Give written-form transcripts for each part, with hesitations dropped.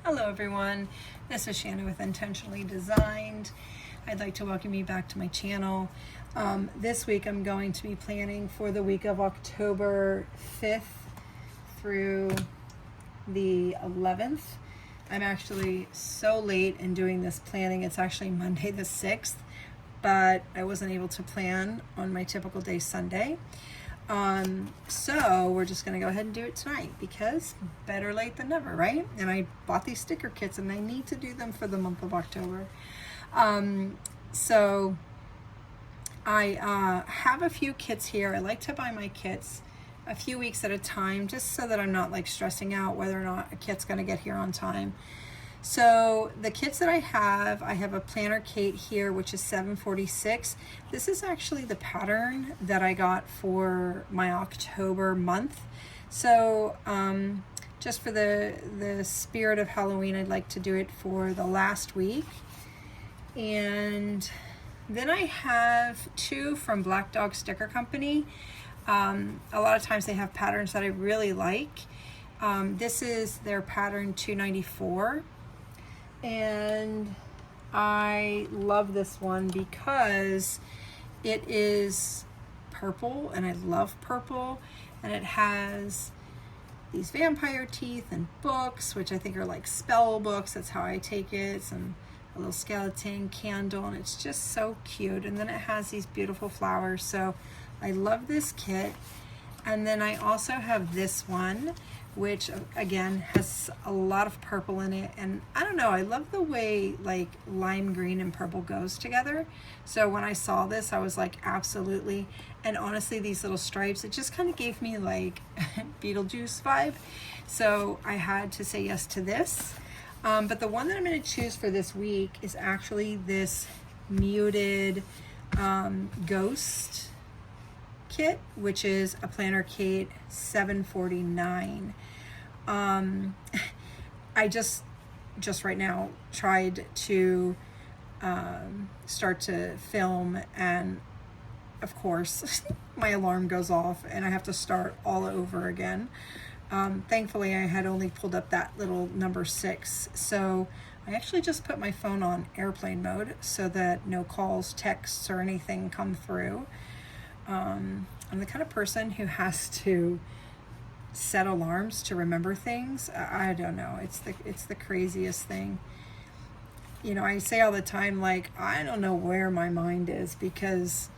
Hello everyone, this is Shanna with Intentionally Designed. I'd like to welcome you back to my channel. This week I'm going to be planning for the week of October 5th through the 11th. I'm actually so late in doing this planning. It's actually Monday the 6th, but I wasn't able to plan on my typical day Sunday. So we're just going to go ahead and do it tonight because better late than never, right? And I bought these sticker kits and I need to do them for the month of October. So I have a few kits here. I like to buy my kits a few weeks at a time just so that I'm not like stressing out whether or not a kit's going to get here on time. So the kits that I have a planner kit here, which is 746. This is actually the pattern that I got for my October month. So just for the spirit of Halloween, I'd like to do it for the last week. And then I have two from Black Dog Sticker Company. A lot of times they have patterns that I really like. This is their pattern 294. And I love this one because it is purple and I love purple, and it has these vampire teeth and books, which I think are like spell books. That's how I take it. Some a little skeleton candle, and it's just so cute. And then it has these beautiful flowers. So I love this kit. And then I also have this one, which again has a lot of purple in it, and I don't know, I love the way like lime green and purple goes together. So when I saw this, I was like, absolutely. And honestly, these little stripes, it just kind of gave me like Beetlejuice vibe, so I had to say yes to this. But the one that I'm going to choose for this week is actually this muted ghost kit, which is a planner kit 749. I just right now tried to start to film, and of course my alarm goes off and I have to start all over again. Thankfully I had only pulled up that little number 6, so I actually just put my phone on airplane mode so that no calls, texts, or anything come through. I'm the kind of person who has to set alarms to remember things. I don't know. It's the craziest thing. You know, I say all the time, like, I don't know where my mind is, because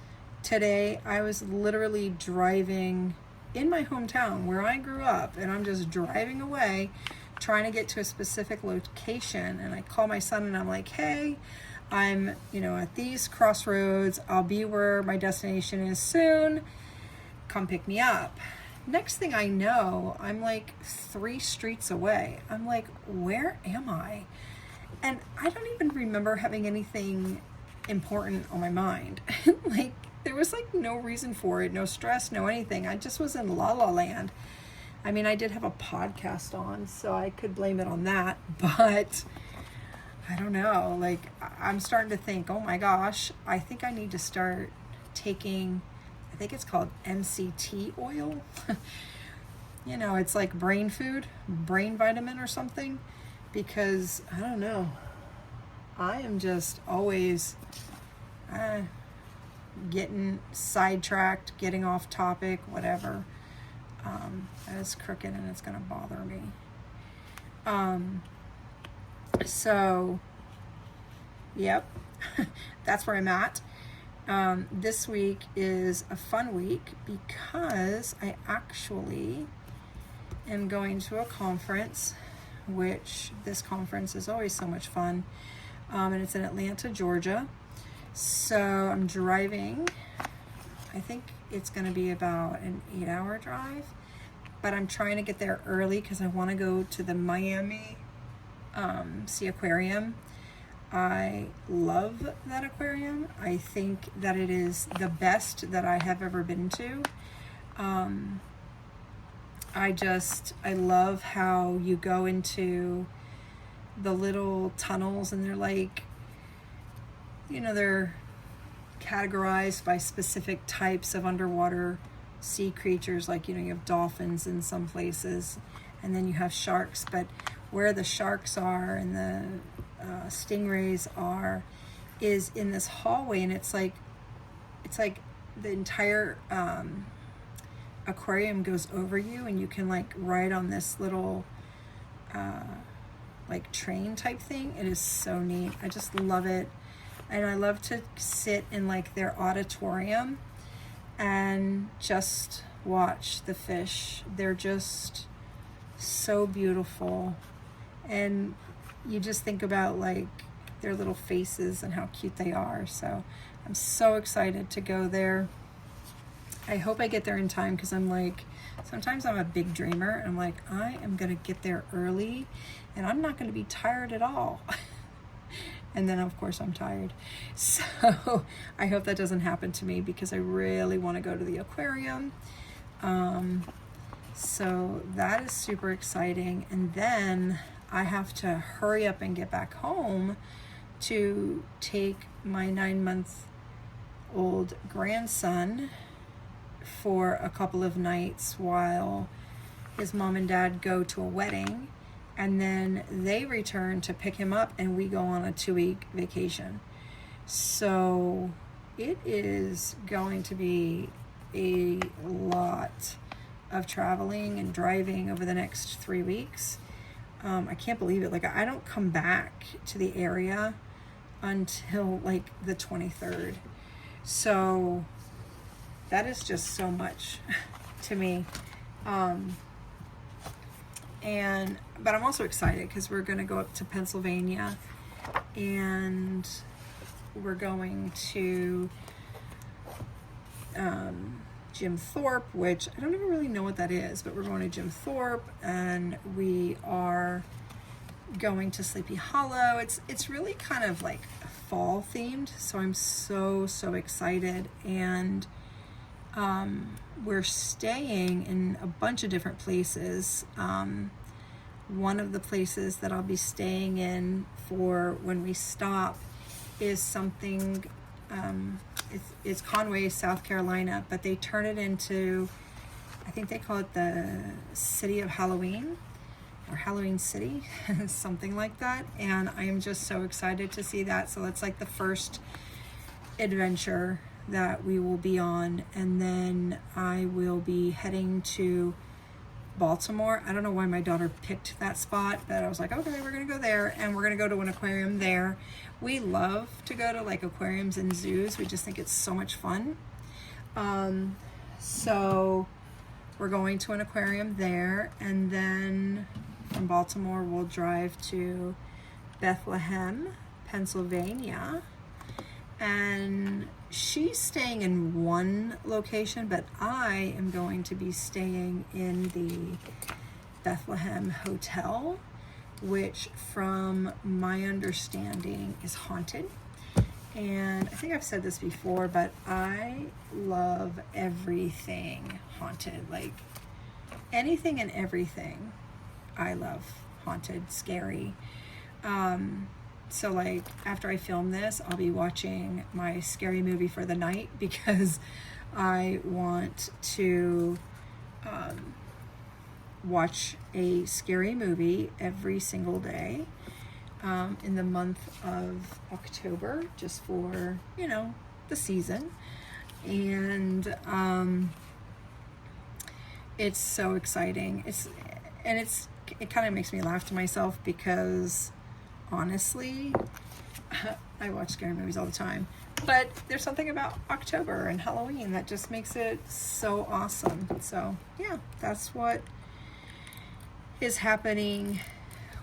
today I was literally driving in my hometown where I grew up, and I'm just driving away trying to get to a specific location, and I call my son and I'm like, hey, I'm, at these crossroads. I'll be where my destination is soon. Come pick me up. Next thing I know, I'm like 3 streets away. I'm like, where am I? And I don't even remember having anything important on my mind. Like, there was like no reason for it, no stress, no anything. I just was in la la land. I mean, I did have a podcast on, so I could blame it on that, but I don't know, like, I'm starting to think, oh my gosh, I think I need to start taking, I think it's called MCT oil. It's like brain food, brain vitamin or something, because I don't know, I am just always getting sidetracked, getting off topic, whatever. That is crooked and it's going to bother me. So, yep, that's where I'm at. This week is a fun week because I actually am going to a conference, which this conference is always so much fun. And it's in Atlanta, Georgia. So I'm driving. I think it's going to be about an 8-hour drive, but I'm trying to get there early because I want to go to the Miami Sea Aquarium. I love that aquarium. I think that it is the best that I have ever been to. I love how you go into the little tunnels and they're like, they're categorized by specific types of underwater sea creatures. Like, you have dolphins in some places, and then you have sharks. But where the sharks are and the stingrays are is in this hallway, and it's like the entire aquarium goes over you, and you can like ride on this little like train type thing. It is so neat. I just love it. And I love to sit in like their auditorium and just watch the fish. They're just so beautiful, and you just think about like their little faces and how cute they are. So I'm so excited to go there. I hope I get there in time, because I'm like, sometimes I'm a big dreamer, and I'm like, I am gonna get there early and I'm not gonna be tired at all. And then of course I'm tired. So I hope that doesn't happen to me, because I really want to go to the aquarium. So that is super exciting. And then I have to hurry up and get back home to take my 9-month-old grandson for a couple of nights while his mom and dad go to a wedding, and then they return to pick him up, and we go on a 2-week vacation. So it is going to be a lot of traveling and driving over the next 3 weeks. I can't believe it. Like, I don't come back to the area until like the 23rd. So that is just so much to me. But I'm also excited because we're going to go up to Pennsylvania, and we're going to Jim Thorpe, which I don't even really know what that is, but we're going to Jim Thorpe, and we are going to Sleepy Hollow. It's really kind of like fall themed, so I'm so excited. And we're staying in a bunch of different places. One of the places that I'll be staying in for when we stop is something, it's Conway, South Carolina, but they turn it into, I think they call it the City of Halloween, or Halloween City, something like that. And I am just so excited to see that. So that's like the first adventure that we will be on. And then I will be heading to Baltimore. I don't know why my daughter picked that spot, but I was like, okay, we're gonna go there, and we're gonna go to an aquarium there. We love to go to like aquariums and zoos. We just think it's so much fun. So we're going to an aquarium there, and then from Baltimore we'll drive to Bethlehem, Pennsylvania, and she's staying in one location, but I am going to be staying in the Bethlehem Hotel, which from my understanding is haunted. And I think I've said this before, but I love everything haunted. Like anything and everything I love haunted, scary. So like after I film this, I'll be watching my scary movie for the night, because I want to watch a scary movie every single day in the month of October, just for, you know, the season. And it's so exciting. It kind of makes me laugh to myself, because honestly, I watch scary movies all the time, but there's something about October and Halloween that just makes it so awesome. So yeah, that's what is happening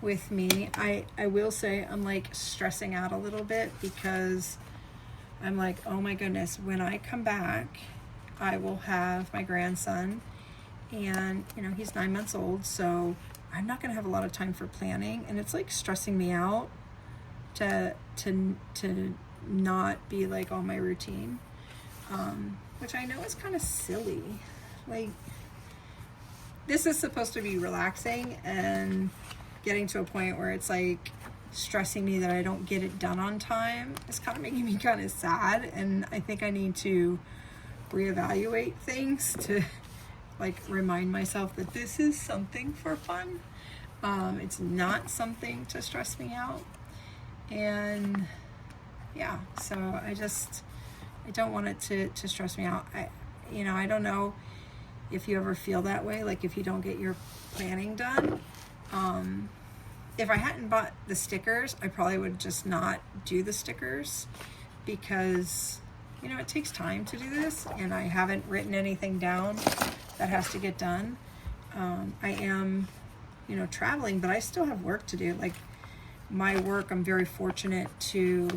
with me. I will say I'm like stressing out a little bit, because I'm like, oh my goodness, when I come back, I will have my grandson, and you know, he's 9 months old, so I'm not gonna have a lot of time for planning, and it's like stressing me out to not be like on my routine, which I know is kind of silly. Like, this is supposed to be relaxing, and getting to a point where it's like stressing me that I don't get it done on time is kind of making me kind of sad. And I think I need to reevaluate things to like remind myself that this is something for fun. It's not something to stress me out. And yeah, so I don't want it to stress me out. I don't know if you ever feel that way, like if you don't get your planning done. If I hadn't bought the stickers, I probably would just not do the stickers, because it takes time to do this, and I haven't written anything down that has to get done. I am traveling, but I still have work to do. Like my work, I'm very fortunate to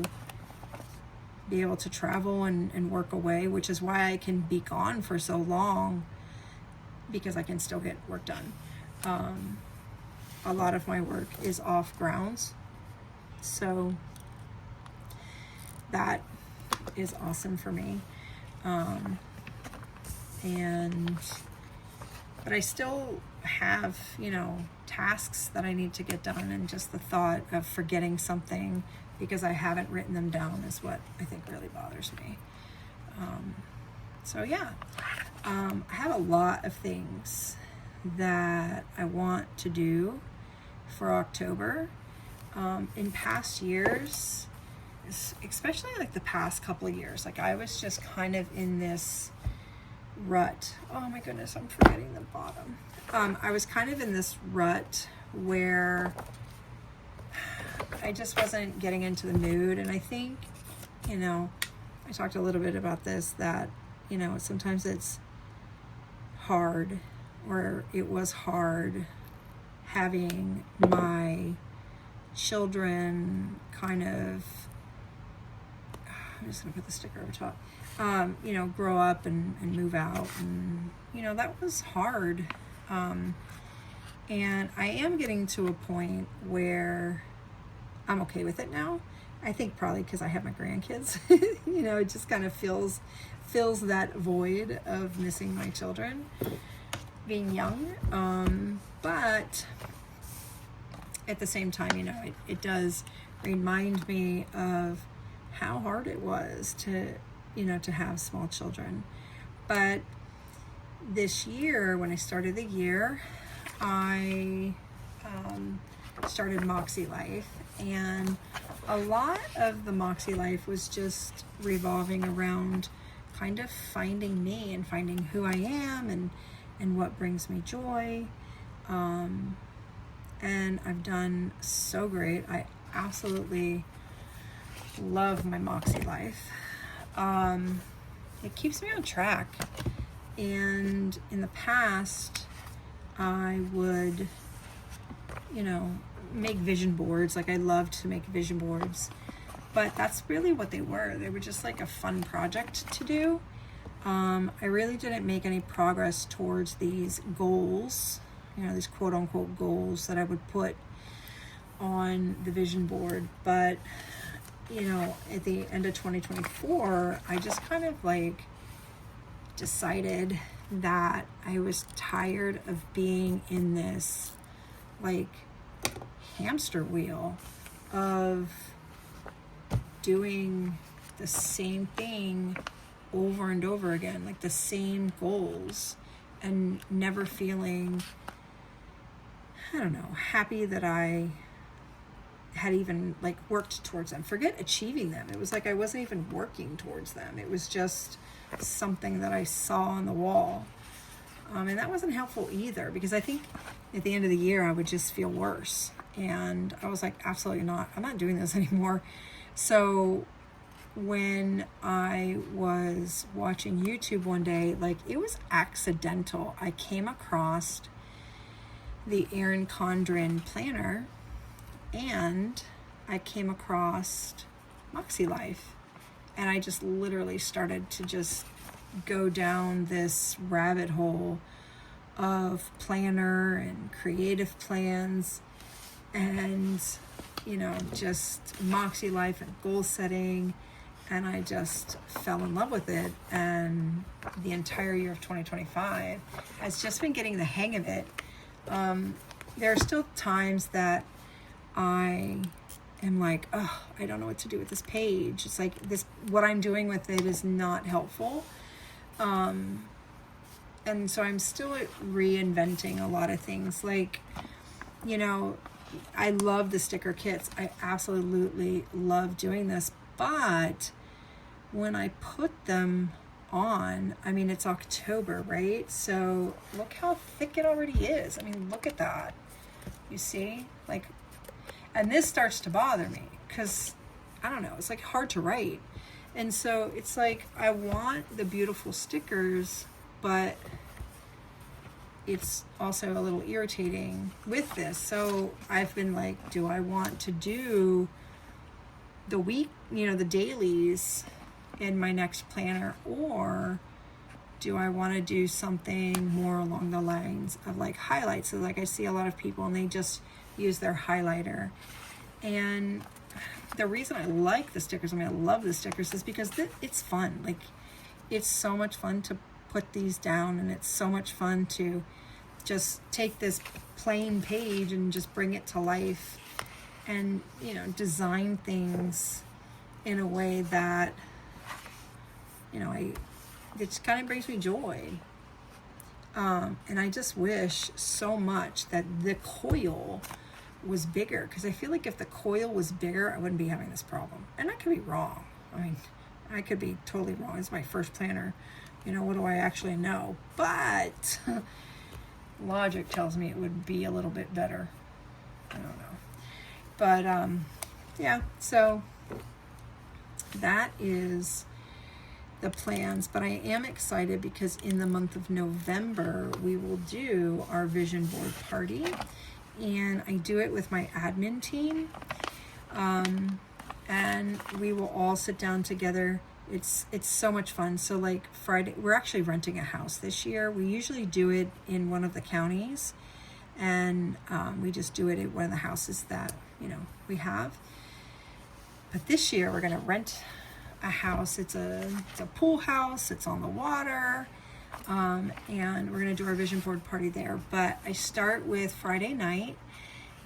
be able to travel and work away, which is why I can be gone for so long, because I can still get work done. A lot of my work is off grounds, so that is awesome for me. But I still have, tasks that I need to get done, and just the thought of forgetting something because I haven't written them down is what I think really bothers me. So yeah, I have a lot of things that I want to do for October. In past years, especially like the past couple of years, like I was just kind of in this rut. Oh my goodness, I'm forgetting the bottom. I was kind of in this rut where I just wasn't getting into the mood. And I think, I talked a little bit about this, that, sometimes it's hard, or it was hard, having my children kind of, I'm just going to put the sticker over top, grow up and move out. And, that was hard. And I am getting to a point where I'm okay with it now. I think probably because I have my grandkids, it just kind of fills that void of missing my children being young. But at the same time, it does remind me of how hard it was to have small children. But this year, when I started the year, I started Moxie Life, and a lot of the Moxie Life was just revolving around kind of finding me and finding who I am and what brings me joy. And I've done so great. I absolutely love my Moxie Life. It keeps me on track. And in the past, I would, make vision boards. Like I loved to make vision boards, but that's really what they were. They were just like a fun project to do. I really didn't make any progress towards these goals, these quote unquote goals that I would put on the vision board. But, at the end of 2024, I just kind of decided that I was tired of being in this hamster wheel of doing the same thing over and over again, like the same goals, and never feeling, happy that I had even worked towards them. Forget achieving them. It was like I wasn't even working towards them. It was just something that I saw on the wall. And that wasn't helpful either, because I think at the end of the year I would just feel worse. And I was like, absolutely not. I'm not doing this anymore. So when I was watching YouTube one day, it was accidental. I came across the Erin Condren planner, and I came across Moxie Life, and I just literally started to just go down this rabbit hole of planner and creative plans, and just Moxie Life and goal setting, and I just fell in love with it. And the entire year of 2025 has just been getting the hang of it. There are still times that I am like, oh, I don't know what to do with this page. It's like what I'm doing with it is not helpful. And so I'm still reinventing a lot of things. you know, I love the sticker kits. I absolutely love doing this, but when I put them on, I mean, it's October, right? So look how thick it already is. I mean, look at that. You see? Like, and this starts to bother me because, I don't know, it's like hard to write. And so it's like, I want the beautiful stickers, but it's also a little irritating with this. So I've been like, do I want to do the week, you know, the dailies in my next planner, or do I want to do something more along the lines of like highlights? So like I see a lot of people and they just use their highlighter. And the reason I like the stickers, I mean, I love the stickers, is because it's fun. Like, it's so much fun to put these down, and it's so much fun to just take this plain page and just bring it to life and, you know, design things in a way that, you know, it just kind of brings me joy. And I just wish so much that the coil was bigger, because I feel like if the coil was bigger, I wouldn't be having this problem. And I could be wrong. I mean, I could be totally wrong. It's my first planner. You know, what do I actually know? But logic tells me it would be a little bit better. I don't know. But yeah, so that is the plans. But I am excited because in the month of November, we will do our vision board party. And I do it with my admin team. And we will all sit down together. It's so much fun. So like Friday, we're actually renting a house this year. We usually do it in one of the counties, and we just do it at one of the houses that, you know, we have. But this year we're gonna rent a house. It's a pool house. It's on the water, and we're gonna do our vision board party there. But I start with Friday night,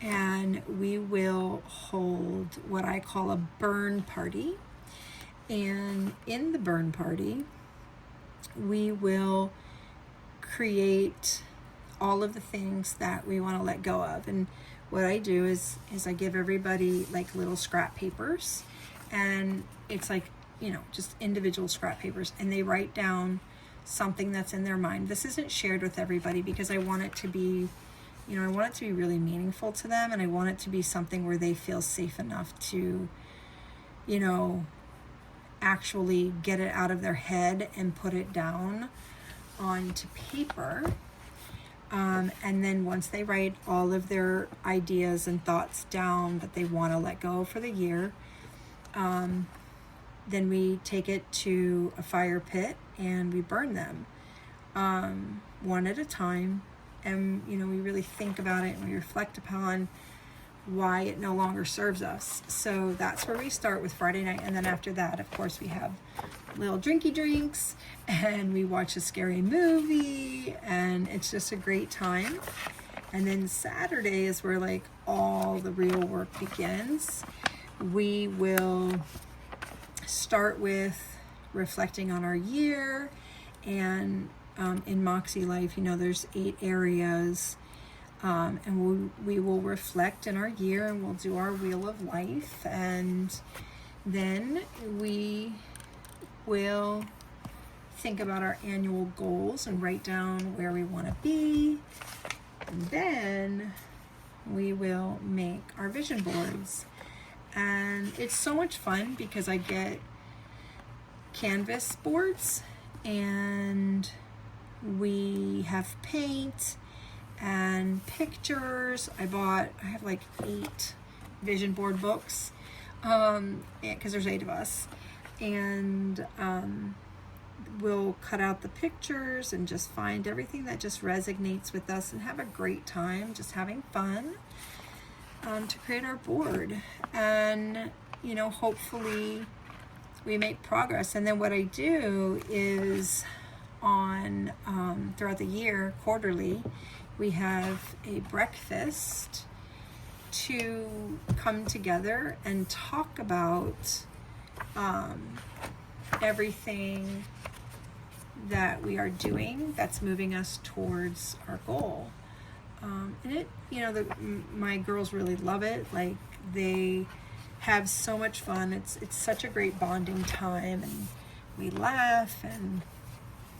and we will hold what I call a burn party. And in the burn party, we will create all of the things that we want to let go of. And what I do is I give everybody like little scrap papers, and it's like, you know, just individual scrap papers, and they write down something that's in their mind. This isn't shared with everybody because I want it to be, you know, I want it to be really meaningful to them, and I want it to be something where they feel safe enough to, you know, actually get it out of their head and put it down onto paper. And then once they write all of their ideas and thoughts down that they want to let go for the year, then we take it to a fire pit and we burn them, one at a time. And, you know, we really think about it and we reflect upon why it no longer serves us. So that's where we start with Friday night. And then after that, of course, we have little drinky drinks and we watch a scary movie, and it's just a great time. And then Saturday is where like all the real work begins. We will start with reflecting on our year, and in Moxie Life, you know, there's 8 areas. And we will reflect in our year, and we'll do our wheel of life, and then we will think about our annual goals and write down where we want to be. And then we will make our vision boards, and it's so much fun because I get canvas boards, and we have paint and pictures. I have like 8 vision board books, because there's 8 of us, and we'll cut out the pictures and just find everything that just resonates with us and have a great time just having fun, to create our board. And, you know, hopefully we make progress. And then what I do is on throughout the year, quarterly, we have a breakfast to come together and talk about everything that we are doing that's moving us towards our goal. And it, my girls really love it. Like, they have so much fun. It's such a great bonding time, and we laugh, and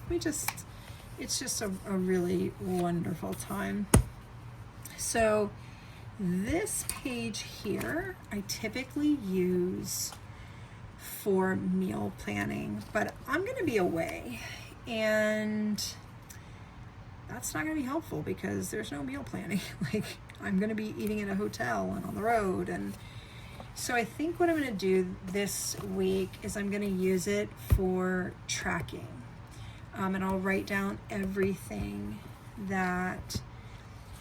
it's just a really wonderful time. So this page here, I typically use for meal planning, but I'm going to be away, and that's not going to be helpful because there's no meal planning. Like, I'm going to be eating in a hotel and on the road. And so I think what I'm going to do this week is I'm going to use it for tracking. And I'll write down everything that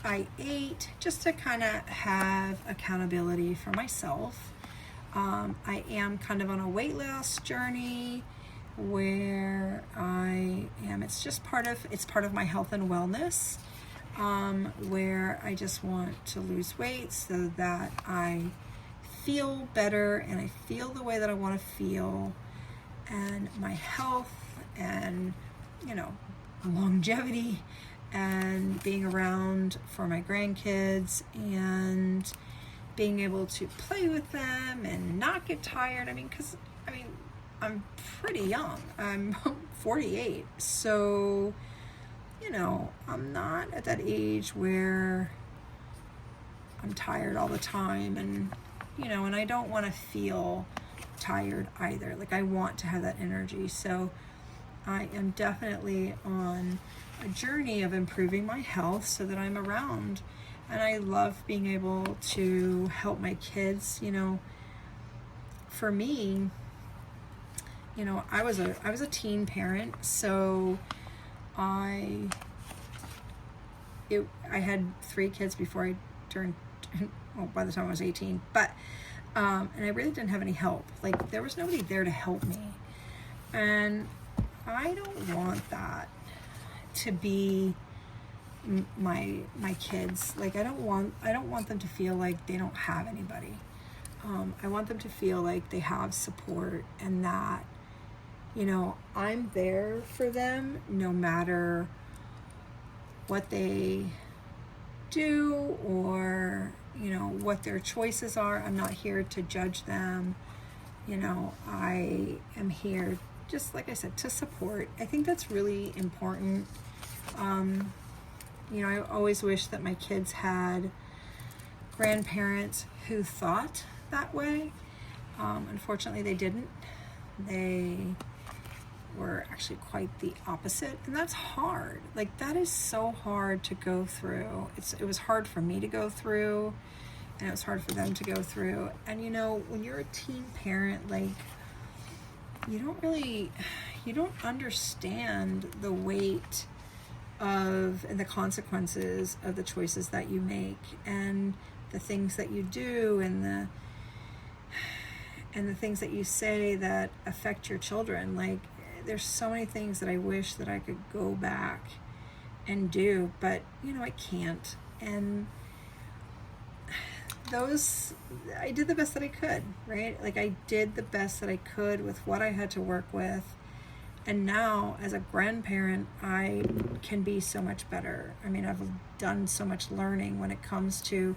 I ate just to kind of have accountability for myself. I am kind of on a weight loss journey where I am, it's part of my health and wellness, where I just want to lose weight so that I feel better and I feel the way that I want to feel, and my health and, longevity and being around for my grandkids and being able to play with them and not get tired. I'm pretty young. I'm 48. So, I'm not at that age where I'm tired all the time, and, and I don't want to feel tired either. Like, I want to have that energy. So I am definitely on a journey of improving my health so that I'm around. And I love being able to help my kids. For me, I was a teen parent, so I had 3 kids before I turned, by the time I was 18, but, and I really didn't have any help. Like, there was nobody there to help me. And I don't want that to be my kids. Like, I don't want them to feel like they don't have anybody. I want them to feel like they have support, and that, I'm there for them no matter what they do or, what their choices are. I'm not here to judge them. I am here, just like I said, to support. I think that's really important. I always wish that my kids had grandparents who thought that way. Unfortunately, they didn't. They were actually quite the opposite, and that's hard. Like, that is so hard to go through. It was hard for me to go through, and it was hard for them to go through. And when you're a teen parent, like, you don't understand the weight of and the consequences of the choices that you make, and the things that you do, and the things that you say that affect your children. Like, there's so many things that I wish that I could go back and do, but I can't. And I did the best that I could, right? Like, I did the best that I could with what I had to work with. And now, as a grandparent, I can be so much better. I've done so much learning when it comes to,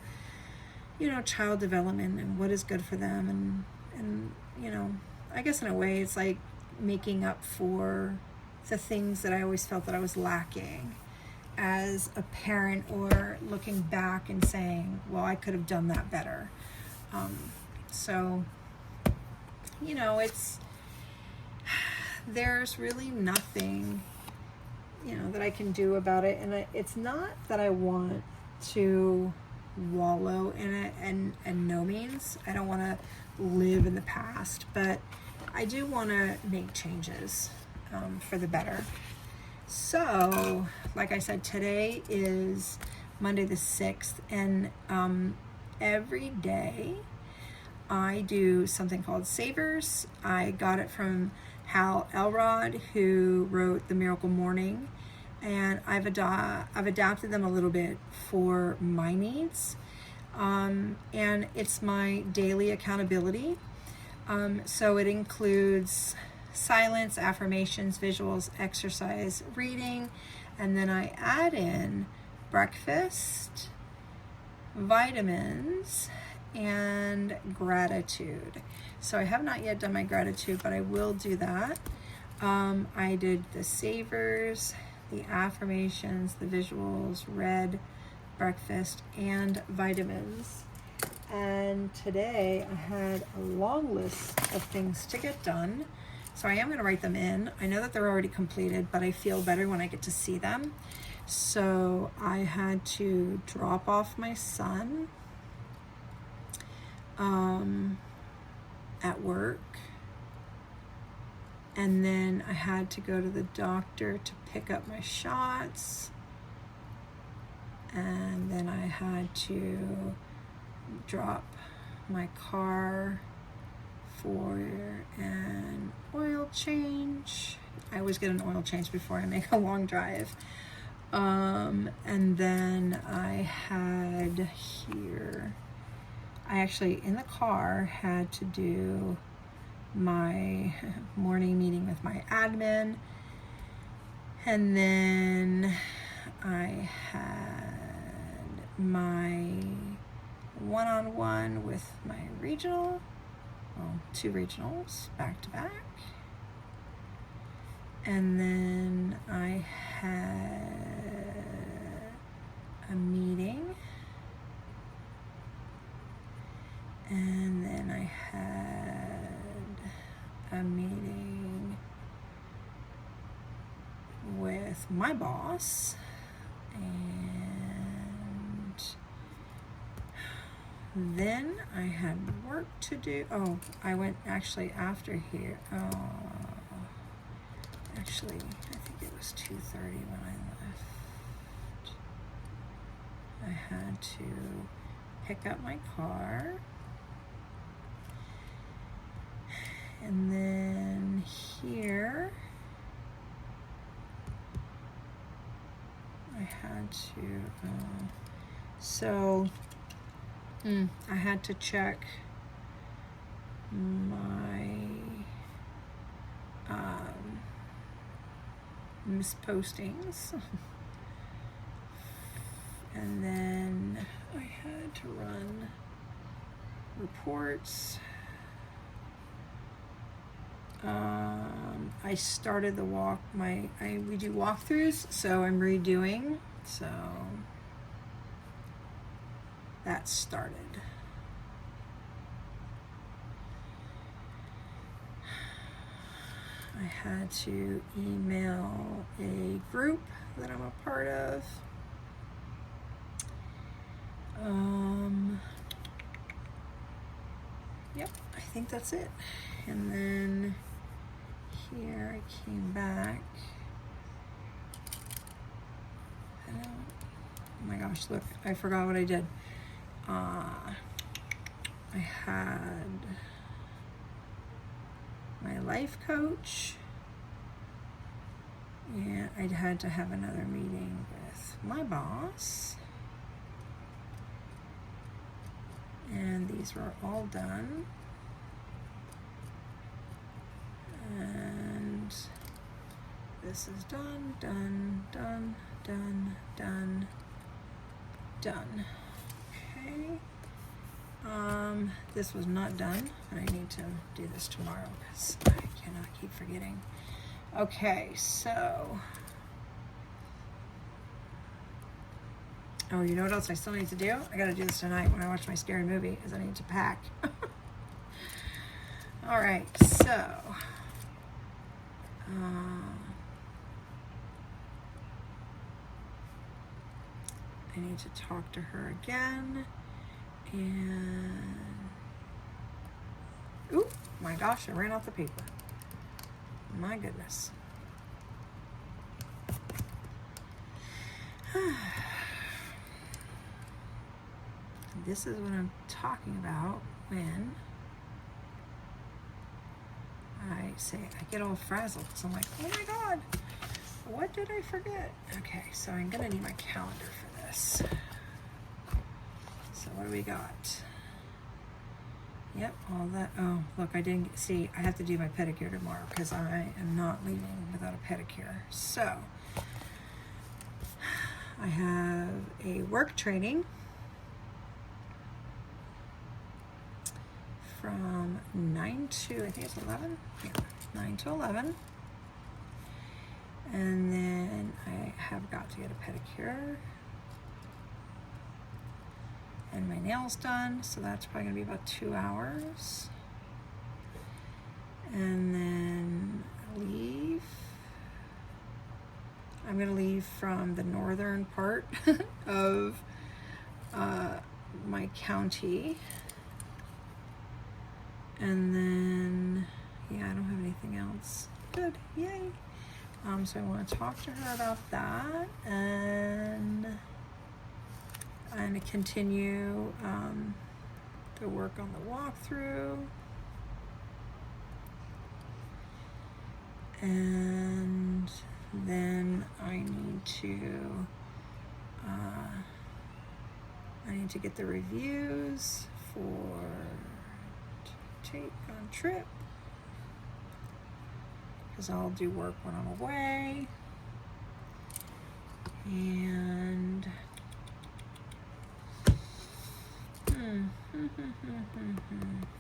child development and what is good for them. And I guess in a way it's like making up for the things that I always felt that I was lacking as a parent, or looking back and saying, well, I could have done that better. There's really nothing, that I can do about it. And it's not that I want to wallow in it, and no means. I don't want to live in the past, but I do want to make changes for the better. So, like I said, today is Monday the 6th, and every day I do something called Savers. I got it from Hal Elrod, who wrote The Miracle Morning, and I've adapted them a little bit for my needs, and it's my daily accountability. So it includes silence, affirmations, visuals, exercise, reading, and then I add in breakfast, vitamins, and gratitude. So I have not yet done my gratitude, but I will do that. I did the savers, the affirmations, the visuals, read, breakfast, and vitamins. And today I had a long list of things to get done. So I am going to write them in. I know that they're already completed, but I feel better when I get to see them. So I had to drop off my son at work. And then I had to go to the doctor to pick up my shots. And then I had to drop my car for an oil change. I always get an oil change before I make a long drive. And then I had here, I actually in the car had to do my morning meeting with my admin, and then I had my one-on-one with my regional, well, 2 regionals back to back, and then I had a meeting, and then I had a meeting with my boss, and then I had work to do. Oh, I went actually after here. Actually, I think it was 2:30 when I left. I had to pick up my car. And then here, I had to, I had to check my missed postings. And then I had to run reports. I started the walk, we do walkthroughs, so I'm redoing, so that started. I had to email a group that I'm a part of. Yep, I think that's it. And then here I came back. Oh my gosh, look, I forgot what I did. I had my life coach, and I had to have another meeting with my boss. And these were all done. And this is done, done, done, done, done, done. Okay. This was not done. I need to do this tomorrow because I cannot keep forgetting. Okay, so. Oh, you know what else I still need to do? I gotta do this tonight when I watch my scary movie, is I need to pack. All right, so. I need to talk to her again. And. Ooh, my gosh, I ran out the paper. My goodness. This is what I'm talking about when I say I get all frazzled. So I'm like, oh my God, what did I forget? Okay, so I'm gonna need my calendar for this. So what do we got? Yep, all that. Oh, look, I didn't see. I have to do my pedicure tomorrow because I am not leaving without a pedicure. So I have a work training from 9 to, I think it's 11? Yeah, 9 to 11. And then I have got to get a pedicure and my nails done, so that's probably gonna be about 2 hours. And then leave. I'm gonna leave from the northern part of my county. And then, yeah, I don't have anything else. Good, yay. So I want to talk to her about that, and I'm going to continue the work on the walkthrough. And then I need to get the reviews for take on trip, because I'll do work when I'm away. And I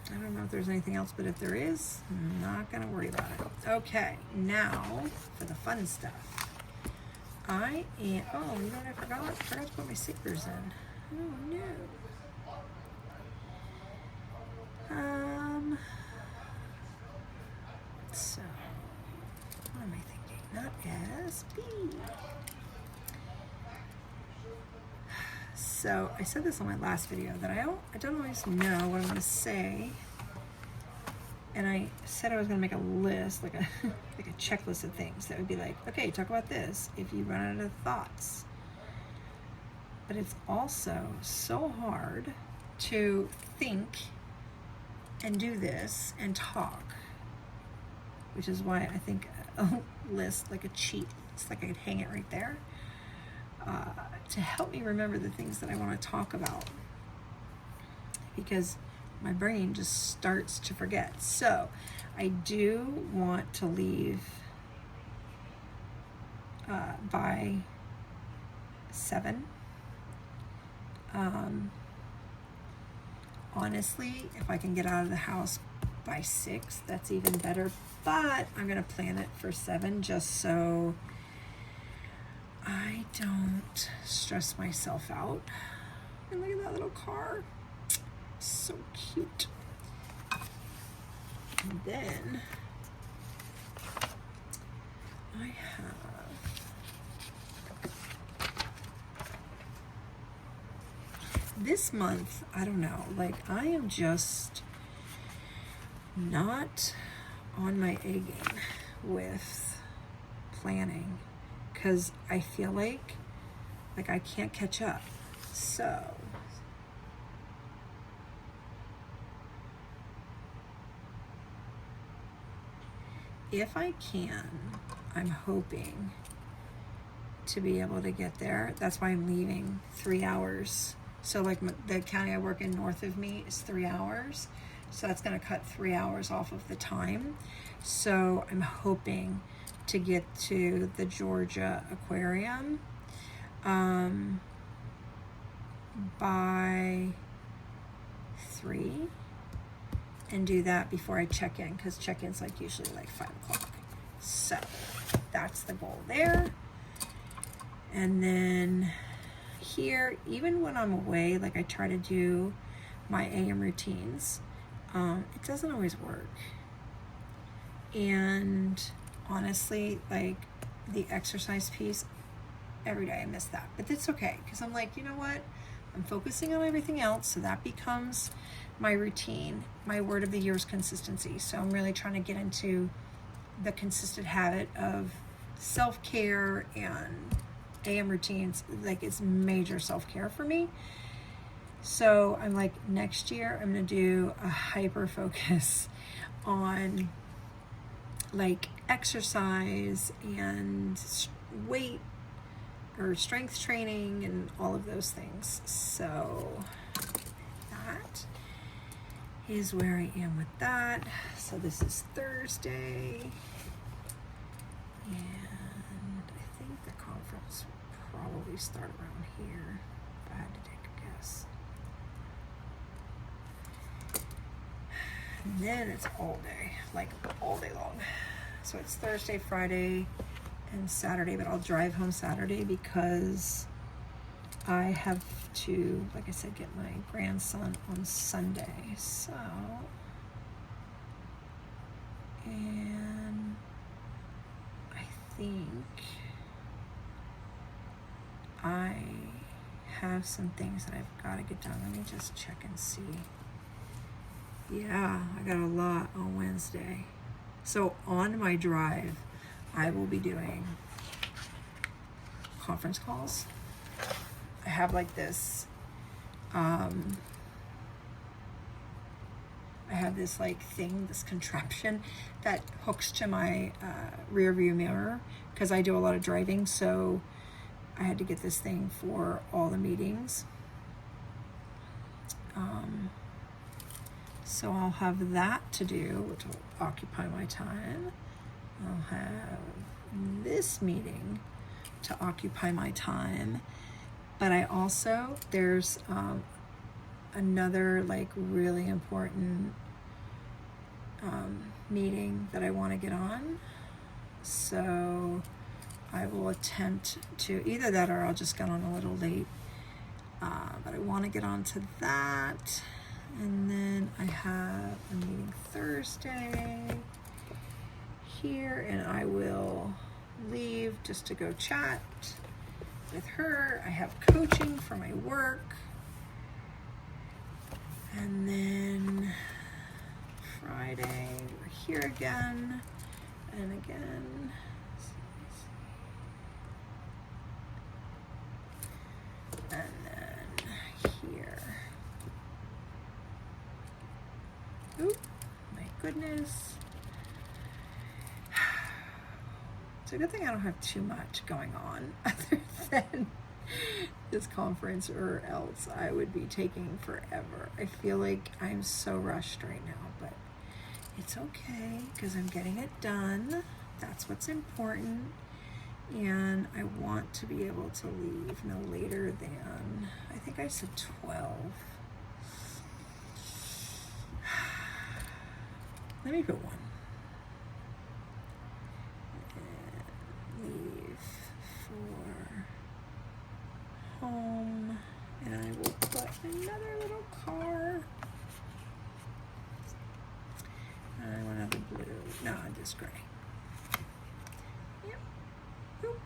don't know if there's anything else, but if there is, I'm not gonna worry about it. Okay, now for the fun stuff. Oh, you know what I forgot? I forgot to put my stickers in. Oh no. So, what am I thinking? Not SB. So, I said this on my last video that I don't always know what I'm going to say. And I said I was going to make a list, like a like a checklist of things that would be like, okay, talk about this if you run out of thoughts. But it's also so hard to think and do this and talk, which is why I think a list, like a cheat, it's like I could hang it right there, to help me remember the things that I want to talk about, because my brain just starts to forget. So I do want to leave by 7. Honestly, if I can get out of the house by 6, that's even better, but I'm gonna plan it for 7 just so I don't stress myself out. And look at that little car, so cute. And then I have this month, I don't know, like I am just not on my A game with planning, because I feel like I can't catch up. So if I can, I'm hoping to be able to get there. That's why I'm leaving 3 hours. So like the county I work in north of me is 3 hours. So that's gonna cut 3 hours off of the time. So I'm hoping to get to the Georgia Aquarium by 3 and do that before I check in, because check-in's like usually like 5 o'clock. So that's the goal there. And then here, even when I'm away, like I try to do my AM routines, it doesn't always work. And honestly, like the exercise piece, every day I miss that, but it's okay, because I'm like, you know what, I'm focusing on everything else, so that becomes my routine. My word of the year is consistency, so I'm really trying to get into the consistent habit of self-care, and AM routines, like it's major self-care for me. So I'm like, next year I'm gonna do a hyper focus on like exercise and weight or strength training and all of those things. So that is where I am with that. So this is Thursday, and I think the conference will probably start around here if I had to take a guess. And then it's all day, like all day long. So it's Thursday, Friday, and Saturday, but I'll drive home Saturday because I have to, like I said, get my grandson on Sunday. So, and I think I have some things that I've got to get done. Let me just check and see. Yeah, I got a lot on Wednesday. So on my drive, I will be doing conference calls. I have like this, I have this like thing, this contraption that hooks to my rear view mirror because I do a lot of driving. So I had to get this thing for all the meetings. So I'll have that to do, which will occupy my time. I'll have this meeting to occupy my time. But I also, there's another like really important meeting that I want to get on. So I will attempt to, either that or I'll just get on a little late. But I want to get on to that. And then I have a meeting Thursday here, and I will leave just to go chat with her. I have coaching for my work. And then Friday, we're here again and again. And then here. Oop, my goodness. It's a good thing I don't have too much going on other than this conference, or else I would be taking forever. I feel like I'm so rushed right now, but it's okay because I'm getting it done. That's what's important. And I want to be able to leave no later than, I think I said 12. Let me put 1. And leave for home. And I will put another little car. I want another blue. No, just gray. Yep. Boop.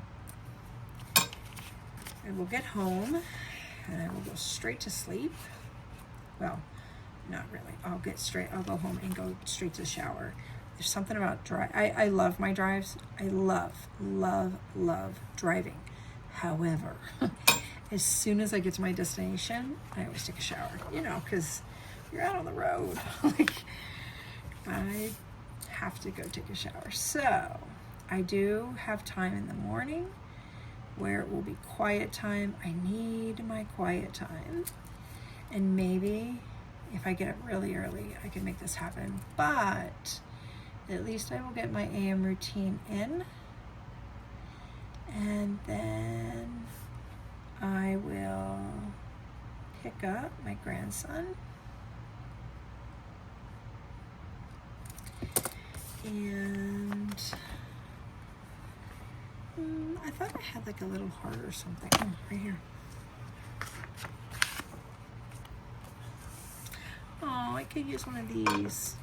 I will get home and I will go straight to sleep. Well, not really. I'll go home and go straight to the shower. There's something about I love my drives. I love driving. However, as soon as I get to my destination, I always take a shower, because you're out on the road. Like, I have to go take a shower. So I do have time in the morning where it will be quiet time. I need my quiet time. And maybe if I get up really early, I can make this happen. But at least I will get my AM routine in. And then I will pick up my grandson. And I thought I had like a little heart or something. Oh, right here. Oh, I could use one of these.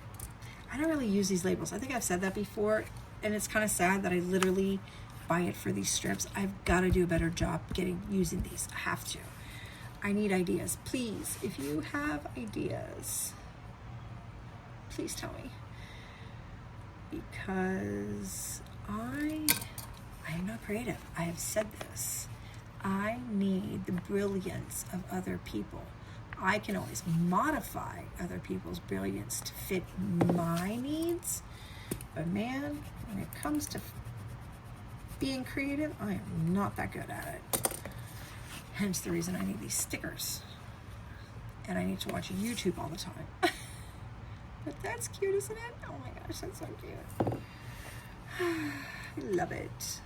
I don't really use these labels. I think I've said that before, and it's kind of sad that I literally buy it for these strips. I've got to do a better job using these. I have to. I need ideas. Please, if you have ideas, please tell me. Because I am not creative. I have said this. I need the brilliance of other people. I can always modify other people's brilliance to fit my needs. But man, when it comes to being creative, I am not that good at it. Hence the reason I need these stickers. And I need to watch YouTube all the time. But that's cute, isn't it? Oh my gosh, that's so cute. I love it.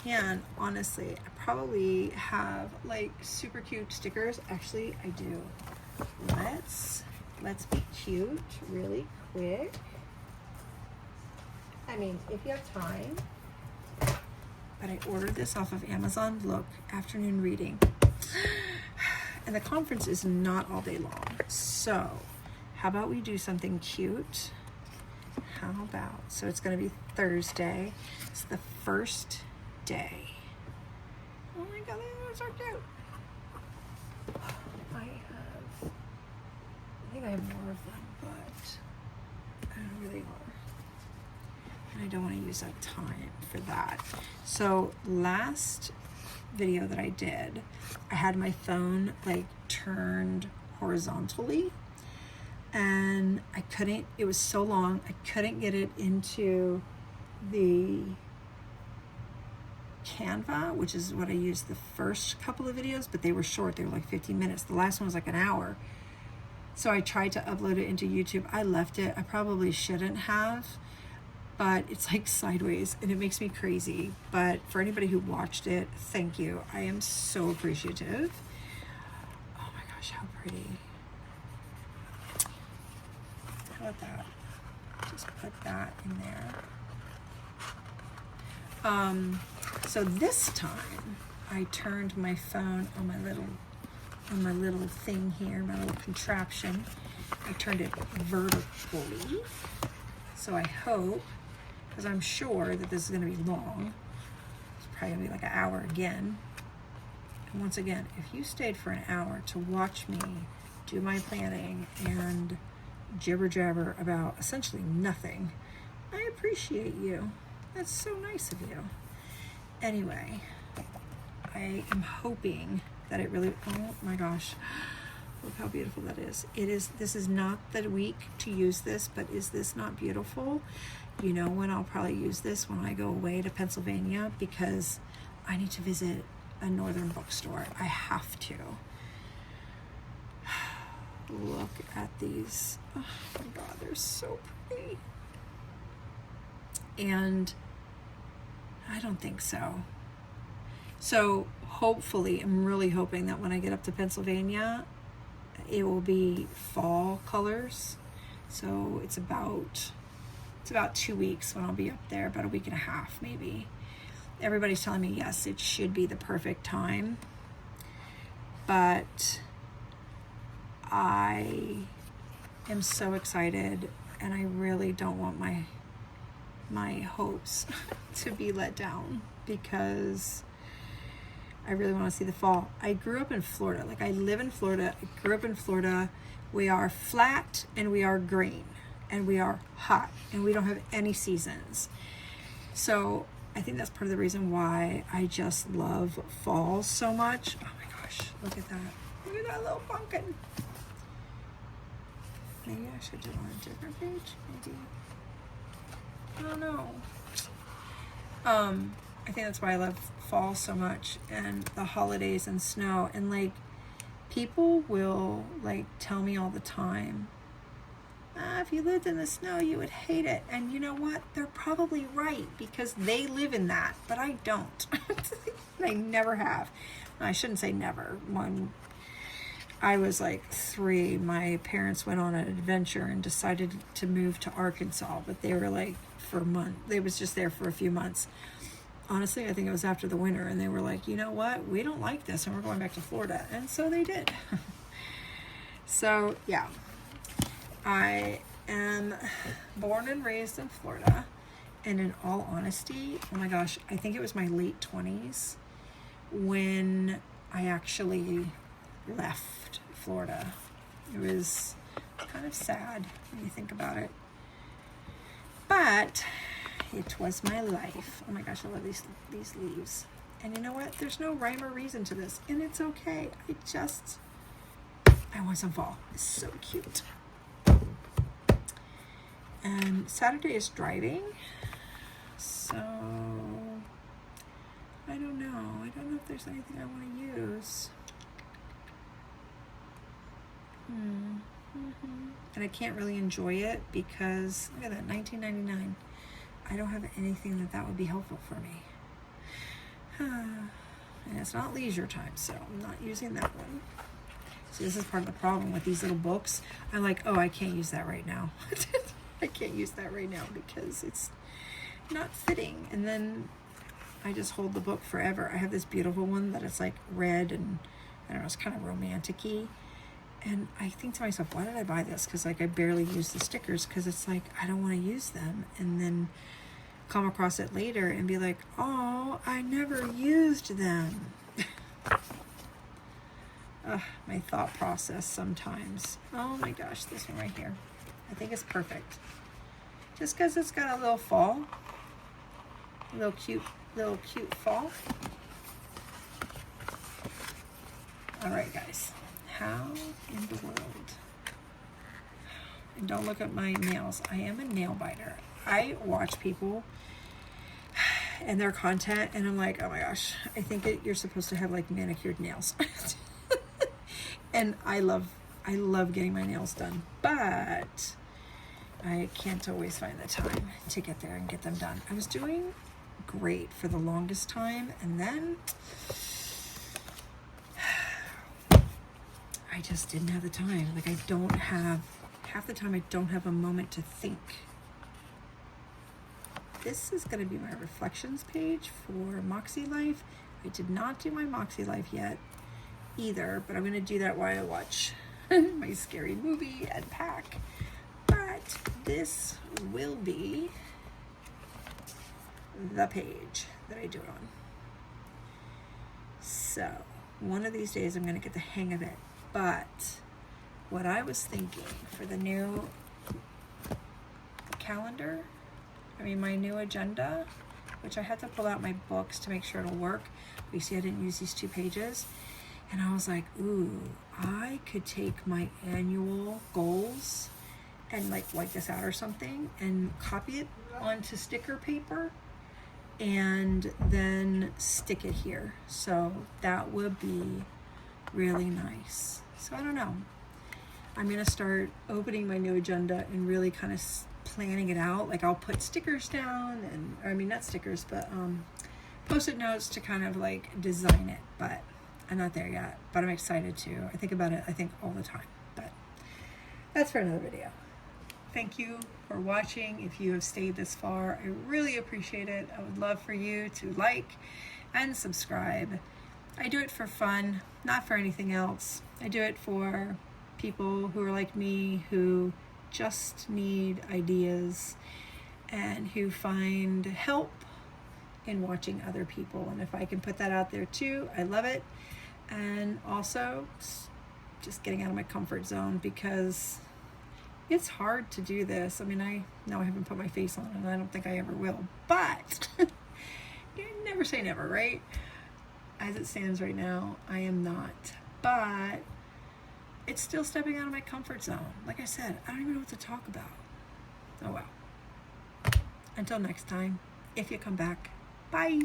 can, honestly. I probably have like super cute stickers. Actually, I do. Let's be cute really quick. I mean, if you have time. But I ordered this off of Amazon. Look, afternoon reading. And the conference is not all day long. So how about we do something cute? How about, so it's going to be Thursday. It's the first day. Oh my God, those are cute. I think I have more of them, but I don't know where they are. And I don't want to use up time for that. So last video that I did, I had my phone like turned horizontally, and I couldn't, it was so long, I couldn't get it into the Canva, which is what I used the first couple of videos, but they were short. They were like 15 minutes. The last one was like an hour. So I tried to upload it into YouTube. I left it. I probably shouldn't have, but it's like sideways and it makes me crazy. But for anybody who watched it, thank you. I am so appreciative. Oh my gosh, how pretty. How about that? Just put that in there. So this time I turned my phone on my little thing here, my little contraption. I turned it vertically. So I hope, because I'm sure that this is going to be long, it's probably going to be like an hour again. And once again, if you stayed for an hour to watch me do my planning and jibber jabber about essentially nothing, I appreciate you. That's so nice of you. Anyway, I am hoping that it really, oh my gosh, look how beautiful that is. This is not the week to use this, but is this not beautiful? You know when I'll probably use this? When I go away to Pennsylvania, because I need to visit a northern bookstore. I have to. Look at these. Oh my God, they're so pretty. And I don't think so. So hopefully, I'm really hoping that when I get up to Pennsylvania, it will be fall colors. So it's about 2 weeks when I'll be up there, about a week and a half maybe. Everybody's telling me, yes, it should be the perfect time. But I am so excited, and I really don't want my hopes to be let down, because I really want to see the fall. I grew up in Florida. Like, I live in Florida. I grew up in Florida. We are flat and we are green and we are hot and we don't have any seasons. So I think that's part of the reason why I just love fall so much. Oh my gosh, look at that. Look at that little pumpkin. Maybe I should do it on a different page, maybe. I don't know. I think that's why I love fall so much, and the holidays and snow. And like, people will like tell me all the time, if you lived in the snow, you would hate it. And you know what? They're probably right, because they live in that, but I don't. I never have. I shouldn't say never. When I was like 3, my parents went on an adventure and decided to move to Arkansas, but they were like for a month. They was just there for a few months. Honestly, I think it was after the winter, and they were like, you know what? We don't like this, and we're going back to Florida. And so they did. So, yeah. I am born and raised in Florida, and in all honesty, oh my gosh, I think it was my late 20s when I actually left Florida. It was kind of sad when you think about it, but it was my life. Oh my gosh, I love these leaves. And you know what? There's no rhyme or reason to this, and it's okay. I want some fall. It's so cute. And Saturday is driving, so I don't know. I don't know if there's anything I want to use. And I can't really enjoy it because, look at that, $19.99. I don't have anything that would be helpful for me. And it's not leisure time, so I'm not using that one. So this is part of the problem with these little books. I'm like, oh, I can't use that right now. I can't use that right now because it's not fitting. And then I just hold the book forever. I have this beautiful one that it's like red and I don't know, it's kind of romantic-y. And I think to myself, why did I buy this? Because like I barely use the stickers because it's like I don't want to use them. And then come across it later and be like, oh, I never used them. My thought process sometimes. Oh my gosh, this one right here. I think it's perfect. Just because it's got a little fall. A little cute fall. All right, guys. How in the world? And don't look at my nails. I am a nail biter. I watch people and their content and I'm like, oh my gosh, I think you're supposed to have like manicured nails. And I love getting my nails done, but I can't always find the time to get there and get them done. I was doing great for the longest time, and then I just didn't have the time. Like half the time I don't have a moment to think. This is going to be my reflections page for Moxie Life. I did not do my Moxie Life yet either, but I'm going to do that while I watch my scary movie and pack. But this will be the page that I do it on. So one of these days I'm going to get the hang of it. But what I was thinking for the new calendar, my new agenda, which I had to pull out my books to make sure it'll work. But you see I didn't use these 2 pages. And I was like, ooh, I could take my annual goals and like wipe this out or something and copy it onto sticker paper and then stick it here. So that would be really nice. So I don't know. I'm going to start opening my new agenda and really kind of planning it out. Like I'll put stickers down and, not stickers, but Post-it notes to kind of like design it. But I'm not there yet, but I'm excited to. I think about it, all the time. But that's for another video. Thank you for watching. If you have stayed this far, I really appreciate it. I would love for you to like and subscribe. I do it for fun, not for anything else. I do it for people who are like me, who just need ideas and who find help in watching other people. And if I can put that out there too, I love it. And also just getting out of my comfort zone because it's hard to do this. I know I haven't put my face on it and I don't think I ever will, but you never say never, right? As it stands right now, I am not, but it's still stepping out of my comfort zone. Like I said, I don't even know what to talk about. Oh well. Until next time, if you come back, bye.